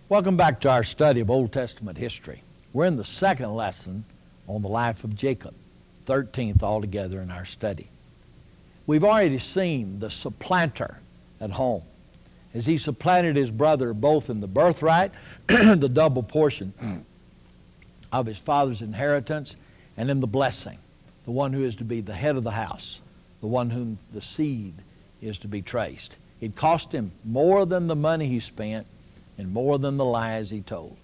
Welcome back to our study of Old Testament history. We're in the second lesson on the life of Jacob, 13th altogether in our study. We've already seen the supplanter at home, as he supplanted his brother both in the birthright, the double portion of his father's inheritance, and in the blessing, the one who is to be the head of the house, the one whom the seed is to be traced. It cost him more than the money he spent and more than the lies he told.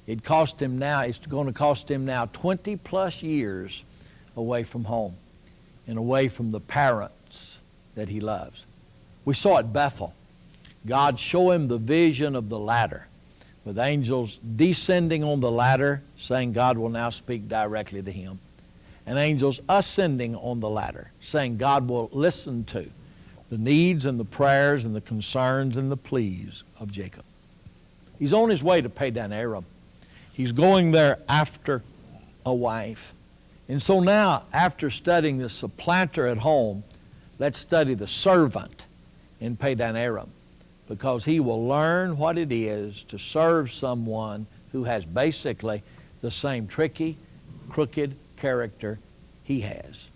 It's going to cost him now 20 plus years away from home and away from the parents that he loves. We saw at Bethel, God show him the vision of the ladder, with angels descending on the ladder, saying God will now speak directly to him, and angels ascending on the ladder, saying God will listen to the needs and the prayers and the concerns and the pleas of Jacob. He's on his way to Padan Aram. He's going there after a wife. And so now, after studying the supplanter at home, let's study the servant in Padan Aram, because he will learn what it is to serve someone who has basically the same tricky, crooked character he has.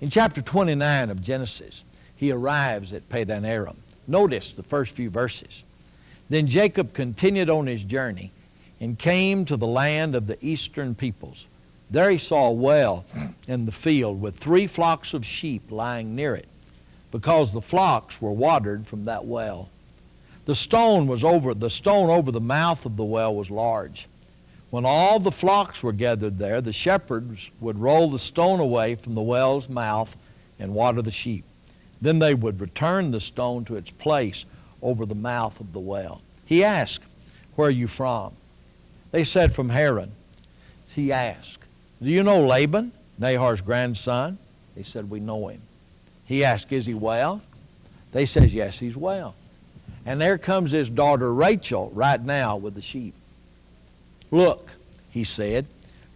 In chapter 29 of Genesis, he arrives at Padan Aram. Notice the first few verses. Then Jacob continued on his journey and came to the land of the eastern peoples. There he saw a well in the field with 3 flocks of sheep lying near it, because the flocks were watered from that well. The stone over the mouth of the well was large. When all the flocks were gathered there, the shepherds would roll the stone away from the well's mouth and water the sheep. Then they would return the stone to its place over the mouth of the well. He asked, "Where are you from?" They said, "From Haran." He asked, "Do you know Laban, Nahor's grandson?" They said, "We know him." He asked, "Is he well?" They said, "Yes, he's well." And there comes his daughter Rachel right now with the sheep. "Look," he said,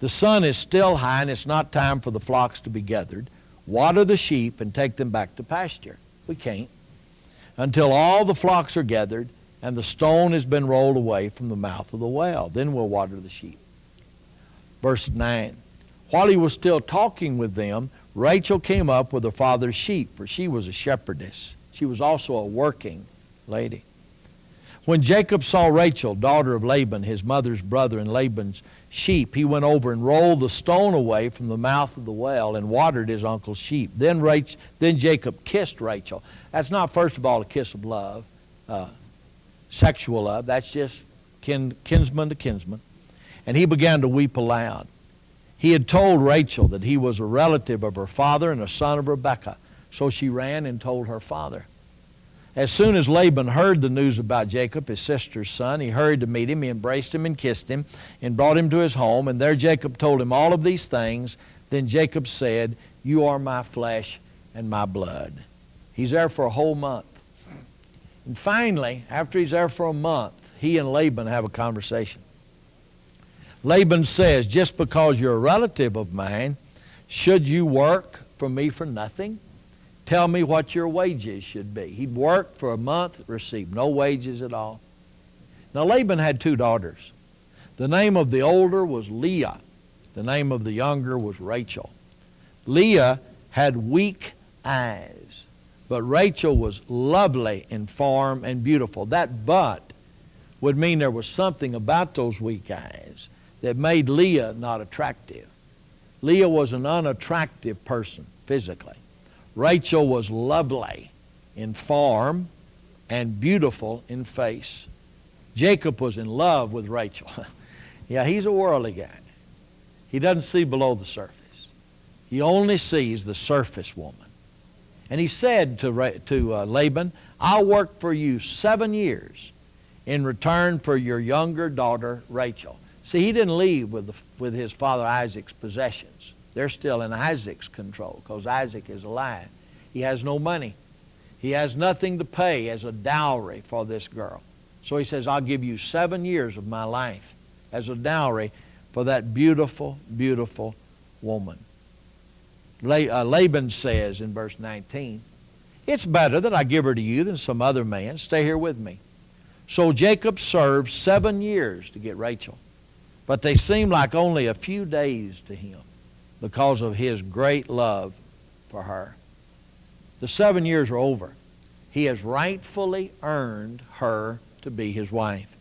"the sun is still high and it's not time for the flocks to be gathered. Water the sheep and take them back to pasture." We can't until all the flocks are gathered and the stone has been rolled away from the mouth of the well. Then we'll water the sheep. Verse 9. While he was still talking with them, Rachel came up with her father's sheep, for she was a shepherdess. She was also a working lady. When Jacob saw Rachel, daughter of Laban, his mother's brother, and Laban's sheep, he went over and rolled the stone away from the mouth of the well and watered his uncle's sheep. Then Jacob kissed Rachel. That's not, first of all, a kiss of love, sexual love. That's just kinsman to kinsman. And he began to weep aloud. He had told Rachel that he was a relative of her father and a son of Rebekah. So she ran and told her father. As soon as Laban heard the news about Jacob, his sister's son, he hurried to meet him. He embraced him and kissed him and brought him to his home. And there Jacob told him all of these things. Then Jacob said, "You are my flesh and my blood." He's there for a whole month. And finally, after he's there for a month, he and Laban have a conversation. Laban says, "Just because you're a relative of mine, should you work for me for nothing? Tell me what your wages should be." He'd worked for a month, received no wages at all. Now Laban had 2 daughters. The name of the older was Leah. The name of the younger was Rachel. Leah had weak eyes, but Rachel was lovely in form and beautiful. That "but" would mean there was something about those weak eyes that made Leah not attractive. Leah was an unattractive person physically. Rachel was lovely in form and beautiful in face. Jacob was in love with Rachel. Yeah, he's a worldly guy. He doesn't see below the surface. He only sees the surface woman. And he said to Laban, "I'll work for you 7 years in return for your younger daughter Rachel." See, he didn't leave with his father Isaac's possessions. They're still in Isaac's control because Isaac is alive. He has no money. He has nothing to pay as a dowry for this girl. So he says, "I'll give you 7 years of my life as a dowry for that beautiful, beautiful woman." Laban says in verse 19, "It's better that I give her to you than some other man. Stay here with me." So Jacob served 7 years to get Rachel, but they seemed like only a few days to him because of his great love for her. The 7 years are over. He has rightfully earned her to be his wife.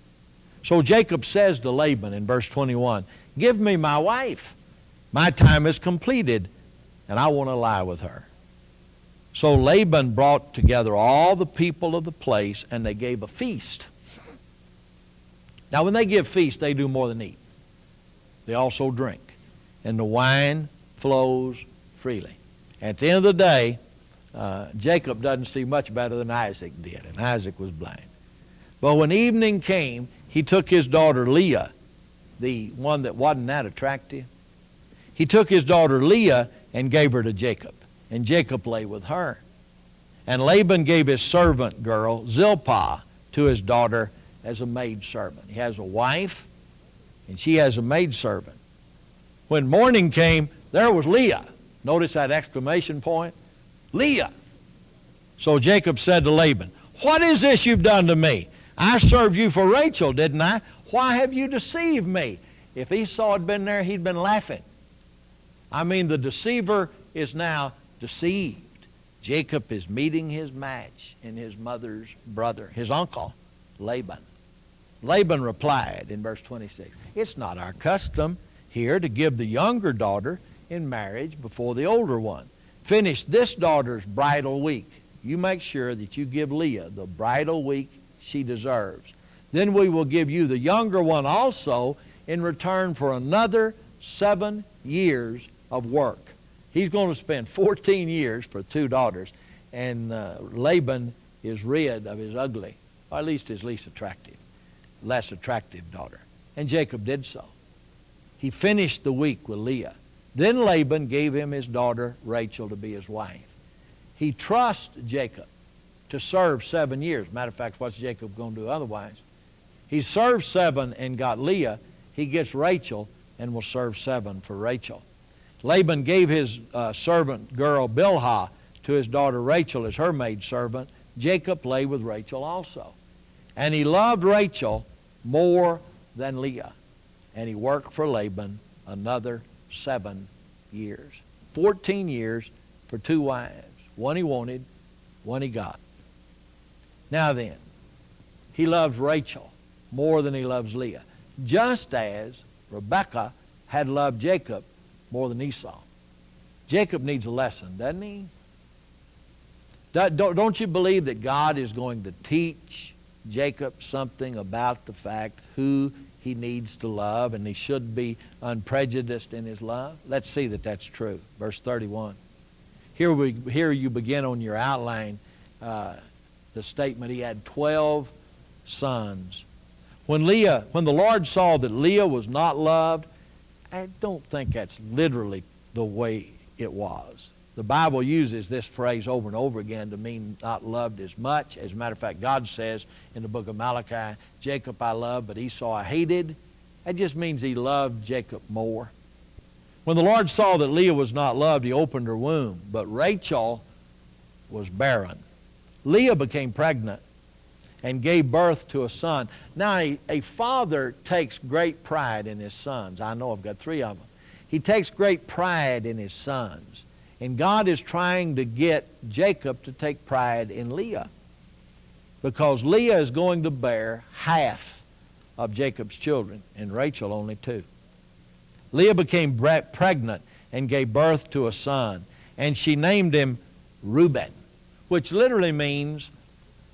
So Jacob says to Laban in verse 21, "Give me my wife. My time is completed, and I want to lie with her." So Laban brought together all the people of the place, and they gave a feast. Now, when they give feast, they do more than eat. They also drink, and the wine flows freely. At the end of the day, Jacob doesn't see much better than Isaac did, and Isaac was blind. But when evening came, he took his daughter Leah, the one that wasn't that attractive. He took his daughter Leah and gave her to Jacob, and Jacob lay with her. And Laban gave his servant girl Zilpah to his daughter as a maidservant. He has a wife, and she has a maidservant. When morning came, there was Leah. Notice that exclamation point? Leah. So Jacob said to Laban, "What is this you've done to me? I served you for Rachel, didn't I? Why have you deceived me?" If Esau had been there, he'd been laughing. I mean, the deceiver is now deceived. Jacob is meeting his match in his mother's brother, his uncle, Laban. Laban replied in verse 26, "It's not our custom here to give the younger daughter in marriage before the older one. Finish this daughter's bridal week. You make sure that you give Leah the bridal week she deserves. Then we will give you the younger one also in return for another 7 years of work." He's going to spend 14 years for 2 daughters, and Laban is rid of his ugly, or at least his less attractive daughter. And Jacob did so. He finished the week with Leah. Then Laban gave him his daughter Rachel to be his wife. He trusts Jacob to serve 7 years. Matter of fact, what's Jacob going to do otherwise? He served 7 and got Leah. He gets Rachel and will serve 7 for Rachel. Laban gave his servant girl Bilhah to his daughter Rachel as her maidservant. Jacob lay with Rachel also. And he loved Rachel more than Leah. And he worked for Laban another 7 years. 14 years for 2 wives. One he wanted, one he got. Now then, he loves Rachel more than he loves Leah, just as Rebekah had loved Jacob more than Esau. Jacob needs a lesson, doesn't he? Don't you believe that God is going to teach Jacob something about the fact who he needs to love, and he should be unprejudiced in his love? Let's see that that's true. Verse 31. Here you begin on your outline the statement, he had 12 sons. When the Lord saw that Leah was not loved, I don't think that's literally the way it was. The Bible uses this phrase over and over again to mean not loved as much. As a matter of fact, God says in the book of Malachi, "Jacob I loved, but Esau I hated." That just means he loved Jacob more. When the Lord saw that Leah was not loved, he opened her womb, but Rachel was barren. Leah became pregnant and gave birth to a son. Now, a father takes great pride in his sons. I know I've got 3 of them. He takes great pride in his sons. And God is trying to get Jacob to take pride in Leah, because Leah is going to bear half of Jacob's children, and Rachel only 2. Leah became pregnant and gave birth to a son, and she named him Reuben, which literally means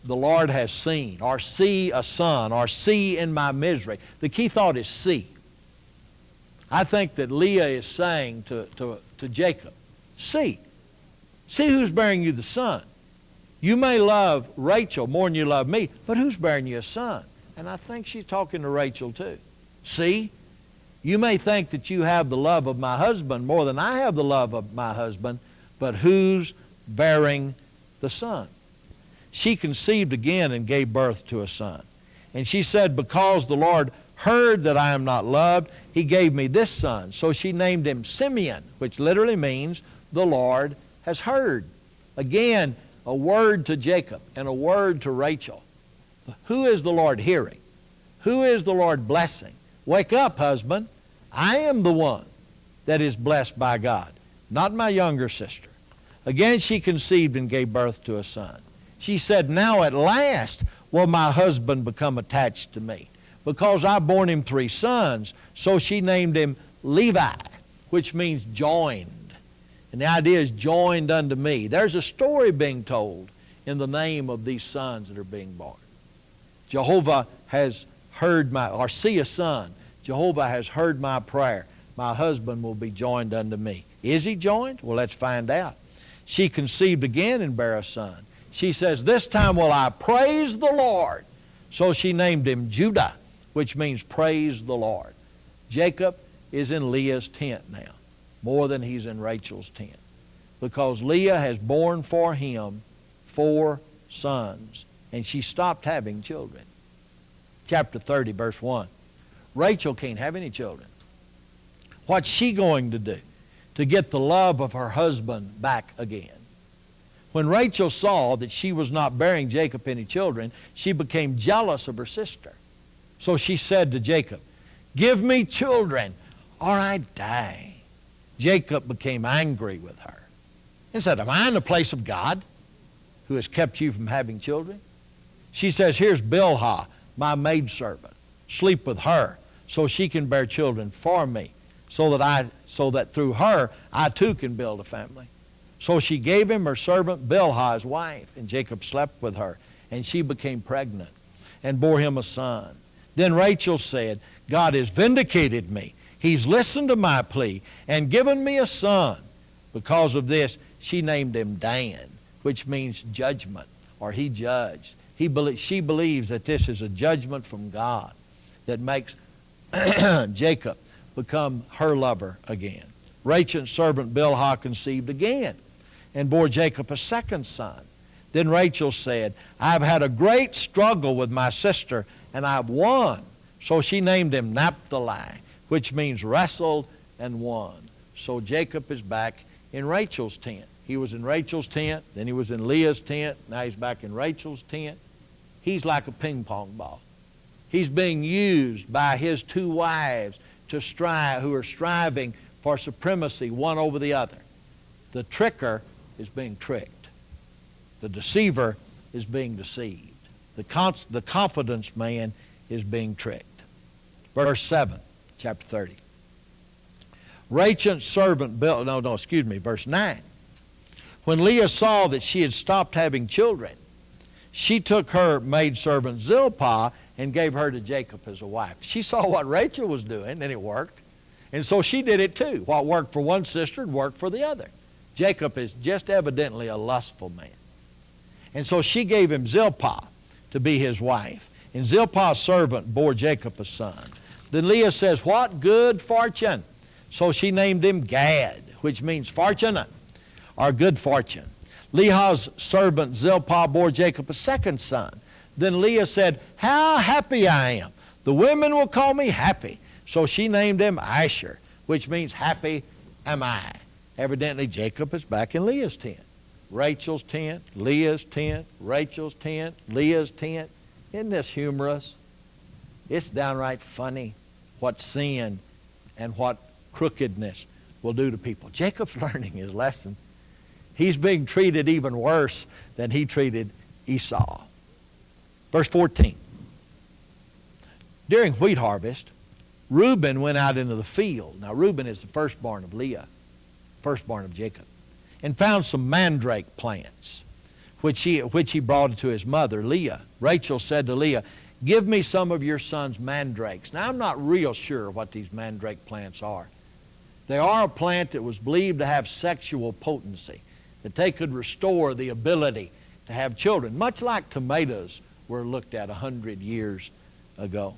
the Lord has seen, or see a son, or see in my misery. The key thought is see. I think that Leah is saying to Jacob, see who's bearing you the son. You may love Rachel more than you love me, but who's bearing you a son? And I think she's talking to Rachel too. See, you may think that you have the love of my husband more than I have the love of my husband, but who's bearing the son? She conceived again and gave birth to a son. And she said, because the Lord heard that I am not loved, he gave me this son. So she named him Simeon, which literally means the Lord has heard. Again, a word to Jacob and a word to Rachel. Who is the Lord hearing? Who is the Lord blessing? Wake up, husband. I am the one that is blessed by God, not my younger sister. Again she conceived and gave birth to a son. She said, now at last will my husband become attached to me, because I born him 3 sons. So she named him Levi, which means joined. And the idea is joined unto me. There's a story being told in the name of these sons that are being born. Jehovah has heard or see a son. Jehovah has heard my prayer. My husband will be joined unto me. Is he joined? Well, let's find out. She conceived again and bare a son. She says, this time will I praise the Lord. So she named him Judah, which means praise the Lord. Jacob is in Leah's tent now, more than he's in Rachel's tent, because Leah has borne for him 4 sons, and she stopped having children. Chapter 30, verse 1. Rachel can't have any children. What's she going to do to get the love of her husband back again? When Rachel saw that she was not bearing Jacob any children, she became jealous of her sister. So she said to Jacob, give me children or I die. Jacob became angry with her and said, am I in the place of God who has kept you from having children? She says, here's Bilhah, my maidservant. Sleep with her so she can bear children for me, so that through her I too can build a family. So she gave him her servant Bilhah as wife, and Jacob slept with her, and she became pregnant and bore him a son. Then Rachel said, God has vindicated me. He's listened to my plea and given me a son. Because of this, she named him Dan, which means judgment, or he judged. She believes that this is a judgment from God that makes Jacob become her lover again. Rachel's servant Bilhah conceived again and bore Jacob a second son. Then Rachel said, I've had a great struggle with my sister, and I've won. So she named him Naphtali, which means wrestled and won. So Jacob is back in Rachel's tent. He was in Rachel's tent, then he was in Leah's tent, now he's back in Rachel's tent. He's like a ping pong ball. He's being used by his 2 wives to strive, who are striving for supremacy one over the other. The tricker is being tricked. The deceiver is being deceived. The confidence man is being tricked. Verse 7, chapter 30. Rachel's servant verse 9. When Leah saw that she had stopped having children, she took her maidservant Zilpah and gave her to Jacob as a wife. She saw what Rachel was doing, and it worked. And so she did it too. What worked for one sister worked for the other. Jacob is just evidently a lustful man. And so she gave him Zilpah to be his wife. And Zilpah's servant bore Jacob a son. Then Leah says, what good fortune. So she named him Gad, which means fortunate, or good fortune. Leah's servant Zilpah bore Jacob a second son. Then Leah said, how happy I am. The women will call me happy. So she named him Asher, which means happy am I. Evidently Jacob is back in Leah's tent. Rachel's tent, Leah's tent, Rachel's tent, Leah's tent. Isn't this humorous? It's downright funny what sin and what crookedness will do to people. Jacob's learning his lesson. He's being treated even worse than he treated Esau. Verse 14. During wheat harvest, Reuben went out into the field. Now Reuben is the firstborn of Leah, firstborn of Jacob, and found some mandrake plants, which he brought to his mother, Leah. Rachel said to Leah, give me some of your son's mandrakes. Now I'm not real sure what these mandrake plants are. They are a plant that was believed to have sexual potency, that they could restore the ability to have children, much like tomatoes were looked at 100 years ago.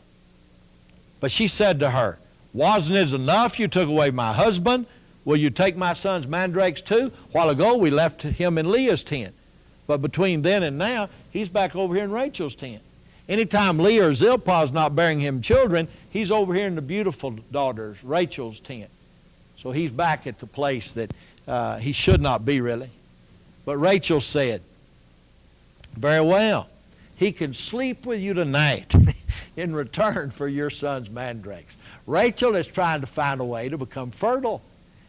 But she said to her, wasn't it enough you took away my husband? Will you take my son's mandrakes too? A while ago we left him in Leah's tent, but between then and now he's back over here in Rachel's tent. Anytime Leah or Zilpah is not bearing him children, he's over here in the beautiful daughter's, Rachel's tent. So he's back at the place that he should not be really. But Rachel said, very well, he can sleep with you tonight in return for your son's mandrakes. Rachel is trying to find a way to become fertile.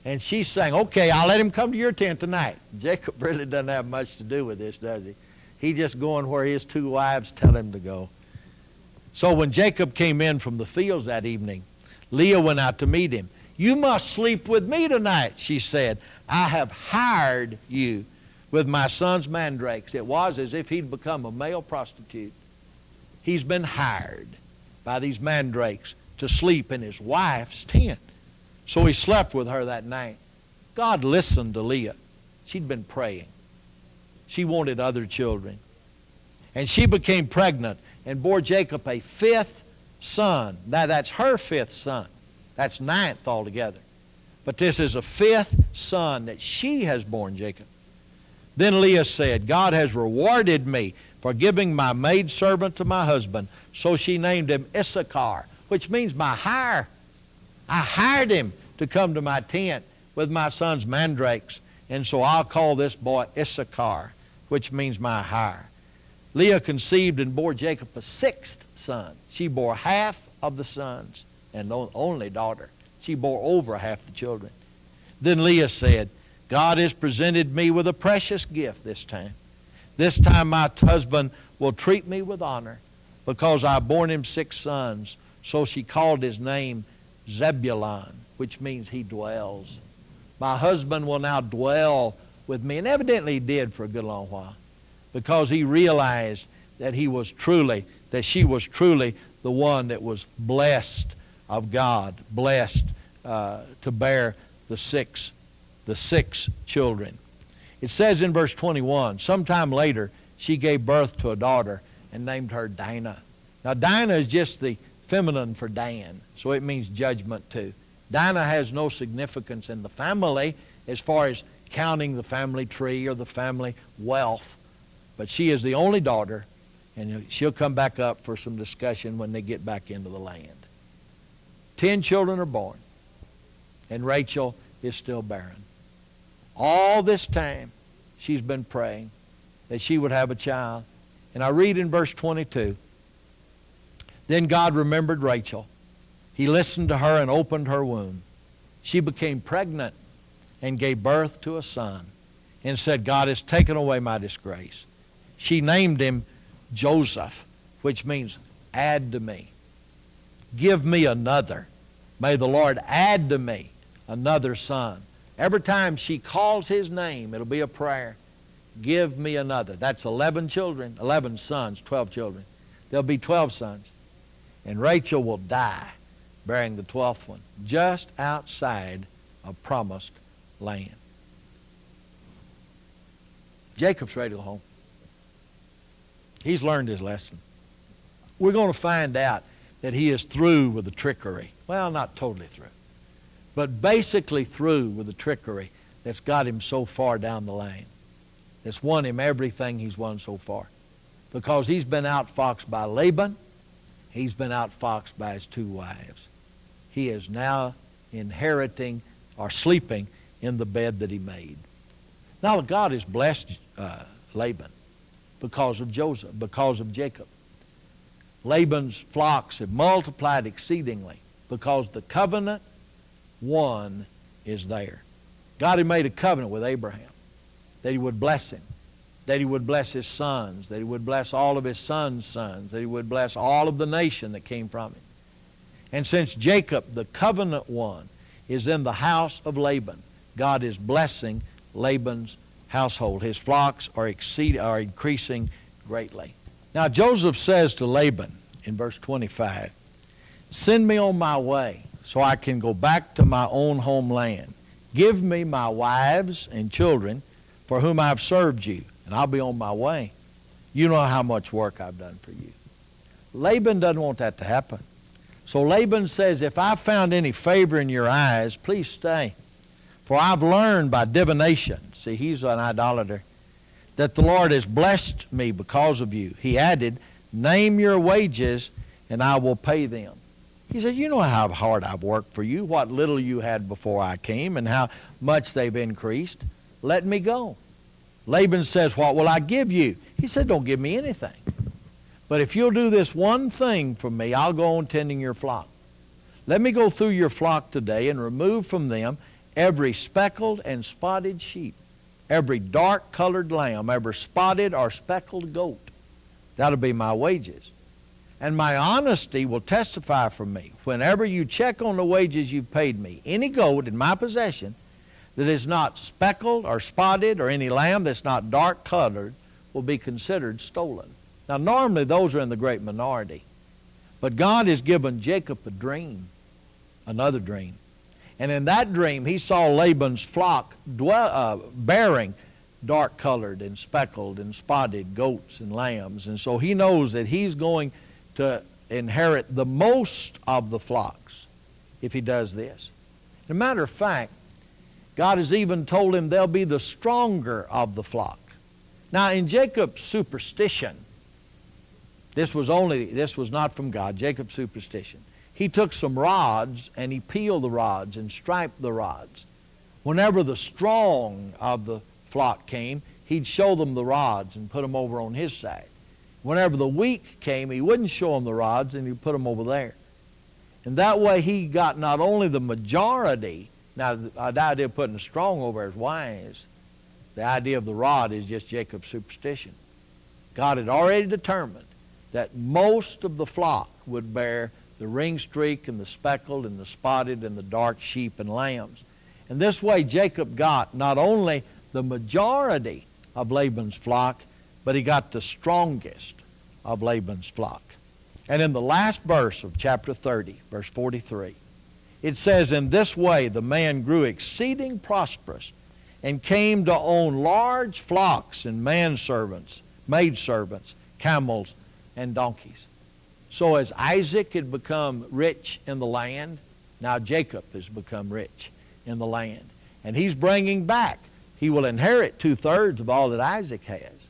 And she's saying, okay, I'll let him come to your tent tonight. Jacob really doesn't have much to do with this, does he? He's just going where his two wives tell him to go. So when Jacob came in from the fields that evening, Leah went out to meet him. You must sleep with me tonight, she said. I have hired you with my son's mandrakes. It was as if he'd become a male prostitute. He's been hired by these mandrakes to sleep in his wife's tent. So he slept with her that night. God listened to Leah. She'd been praying. She wanted other children. And she became pregnant and bore Jacob a fifth son. Now that's her fifth son. That's ninth altogether. But this is a fifth son that she has borne Jacob. Then Leah said, God has rewarded me for giving my maidservant to my husband. So she named him Issachar, which means my hire. I hired him to come to my tent with my son's mandrakes. And so I'll call this boy Issachar, which means my hire. Leah conceived and bore Jacob a sixth son. She bore half of the sons and the only daughter. She bore over half the children. Then Leah said, God has presented me with a precious gift this time. This time my husband will treat me with honor because I've borne him 6 sons. So she called his name Zebulun, which means he dwells. My husband will now dwell with me. And evidently he did for a good long while because he realized that she was truly the one that was blessed of God, blessed to bear the six children. It says in verse 21, sometime later she gave birth to a daughter and named her Dinah. Now Dinah is just the feminine for Dan, so it means judgment too. Dinah has no significance in the family as far as counting the family tree or the family wealth, but she is the only daughter, and she'll come back up for some discussion when they get back into the land. 10 children are born, and Rachel is still barren. All this time, she's been praying that she would have a child. And I read in verse 22, then God remembered Rachel. He listened to her and opened her womb. She became pregnant and gave birth to a son and said, God has taken away my disgrace. She named him Joseph, which means add to me. Give me another. May the Lord add to me another son. Every time she calls his name, it'll be a prayer. Give me another. That's 11 children, 11 sons, 12 children. There'll be 12 sons. And Rachel will die bearing the 12th one just outside of promised land. Jacob's ready to go home. He's learned his lesson. We're going to find out that he is through with the trickery. Well, not totally through, but basically through with the trickery that's got him so far down the lane. That's won him everything he's won so far. Because he's been outfoxed by Laban. He's been outfoxed by his 2 wives. He is now inheriting or sleeping in the bed that he made. Now God has blessed Laban because of Joseph, because of Jacob. Laban's flocks have multiplied exceedingly because the covenant one is there. God had made a covenant with Abraham that he would bless him, that he would bless his sons, that he would bless all of his sons' sons, that he would bless all of the nation that came from him. And since Jacob, the covenant one, is in the house of Laban, God is blessing Laban's household. His flocks are increasing greatly. Now Joseph says to Laban in verse 25, send me on my way so I can go back to my own homeland. Give me my wives and children for whom I have served you, and I'll be on my way. You know how much work I've done for you. Laban doesn't want that to happen. So Laban says, if I found any favor in your eyes, please stay. For I've learned by divination, see, he's an idolater, that the Lord has blessed me because of you. He added, name your wages and I will pay them. He said, you know how hard I've worked for you, what little you had before I came, and how much they've increased. Let me go. Laban says, what will I give you? He said, don't give me anything. But if you'll do this one thing for me, I'll go on tending your flock. Let me go through your flock today and remove from them every speckled and spotted sheep, every dark-colored lamb, every spotted or speckled goat. That'll be my wages. And my honesty will testify for me. Whenever you check on the wages you've paid me, any goat in my possession that is not speckled or spotted, or any lamb that's not dark-colored, will be considered stolen. Now, normally those are in the great minority. But God has given Jacob a dream, another dream. And in that dream, he saw Laban's flock bearing dark-colored and speckled and spotted goats and lambs. And so he knows that he's going to inherit the most of the flocks if he does this. As a matter of fact, God has even told him they'll be the stronger of the flock. Now, in Jacob's superstition, this was not from God, Jacob's superstition. He took some rods and he peeled the rods and striped the rods. Whenever the strong of the flock came, he'd show them the rods and put them over on his side. Whenever the weak came, he wouldn't show them the rods and he'd put them over there. And that way he got not only the majority. Now, the idea of putting the strong over is wise. The idea of the rod is just Jacob's superstition. God had already determined that most of the flock would bear the ring streak and the speckled and the spotted and the dark sheep and lambs. And this way Jacob got not only the majority of Laban's flock, but he got the strongest of Laban's flock. And in the last verse of chapter 30, verse 43, it says, in this way the man grew exceeding prosperous and came to own large flocks and manservants, maidservants, camels, and donkeys. So as Isaac had become rich in the land, now Jacob has become rich in the land. And he's bringing back, he will inherit 2/3 of all that Isaac has,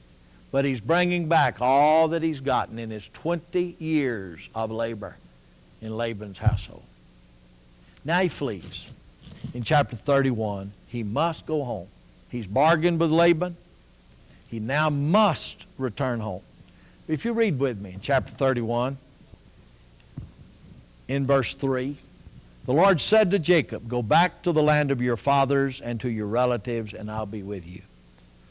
but he's bringing back all that he's gotten in his 20 years of labor in Laban's household. Now he flees. In chapter 31, he must go home. He's bargained with Laban. He now must return home. If you read with me in chapter 31, in verse 3, the Lord said to Jacob, go back to the land of your fathers and to your relatives, and I'll be with you.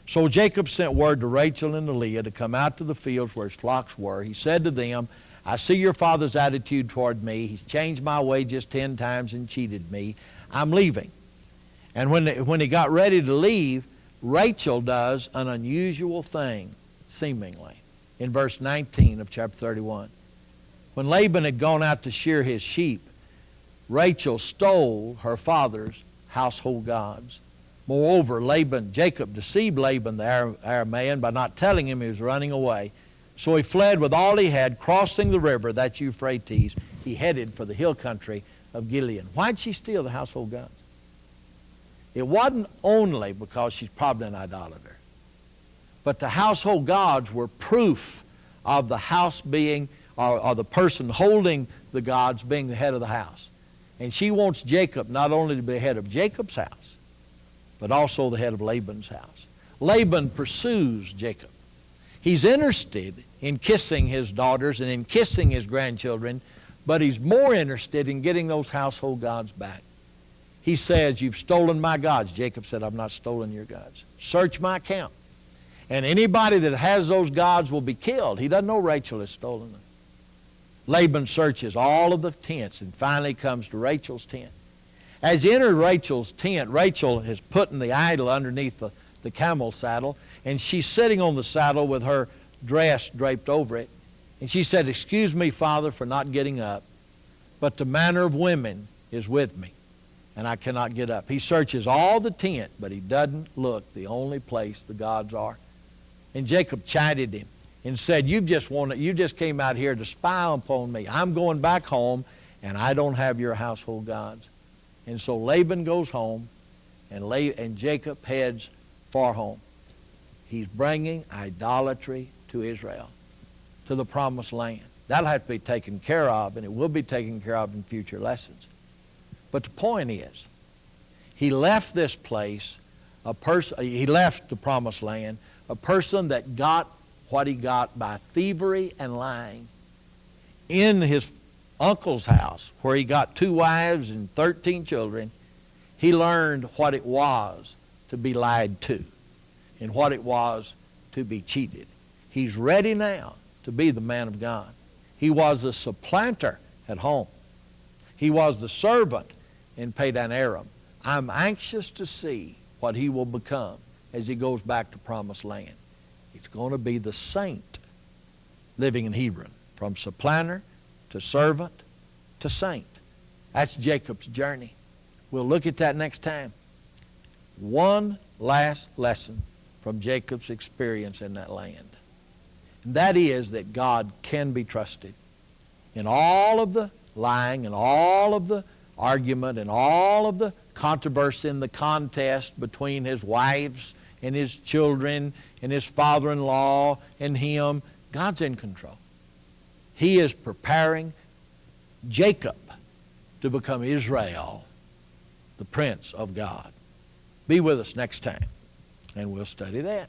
So Jacob sent word to Rachel and to Leah to come out to the fields where his flocks were. He said to them, I see your father's attitude toward me. He's changed my wages 10 times and cheated me. I'm leaving. And when he got ready to leave, Rachel does an unusual thing, seemingly. In verse 19 of chapter 31. When Laban had gone out to shear his sheep, Rachel stole her father's household gods. Moreover, Jacob deceived Laban the Aramean by not telling him he was running away. So he fled with all he had, crossing the river, that's Euphrates. He headed for the hill country of Gilead. Why'd she steal the household gods? It wasn't only because she's probably an idolater, but the household gods were proof of the house being, or the person holding the gods being the head of the house. And she wants Jacob not only to be the head of Jacob's house, but also the head of Laban's house. Laban pursues Jacob. He's interested in kissing his daughters and in kissing his grandchildren, but he's more interested in getting those household gods back. He says, you've stolen my gods. Jacob said, I've not stolen your gods. Search my account. And anybody that has those gods will be killed. He doesn't know Rachel has stolen them. Laban searches all of the tents and finally comes to Rachel's tent. As he entered Rachel's tent, Rachel has put the idol underneath the camel saddle, and she's sitting on the saddle with her dress draped over it. And she said, excuse me, Father, for not getting up, but the manner of women is with me, and I cannot get up. He searches all the tent, but he doesn't look the only place the gods are. And Jacob chided him and said, you just came out here to spy upon me. I'm going back home, and I don't have your household gods. And so Laban goes home, and Jacob heads for home. He's bringing idolatry to Israel, to the promised land. That'll have to be taken care of, and it will be taken care of in future lessons. But the point is, he left this place, he left the promised land, a person that got what he got by thievery and lying. In his uncle's house, where he got 2 wives and 13 children, he learned what it was to be lied to and what it was to be cheated. He's ready now to be the man of God. He was a supplanter at home. He was the servant in Padan Aram. I'm anxious to see what he will become as he goes back to Promised Land. It's going to be the saint living in Hebron, from supplanter to servant to saint. That's Jacob's journey. We'll look at that next time. One last lesson from Jacob's experience in that land. And that is that God can be trusted. In all of the lying and all of the argument and all of the controversy and the contest between his wives and his children and his father-in-law and him, God's in control. He is preparing Jacob to become Israel, the Prince of God. Be with us next time, and we'll study that.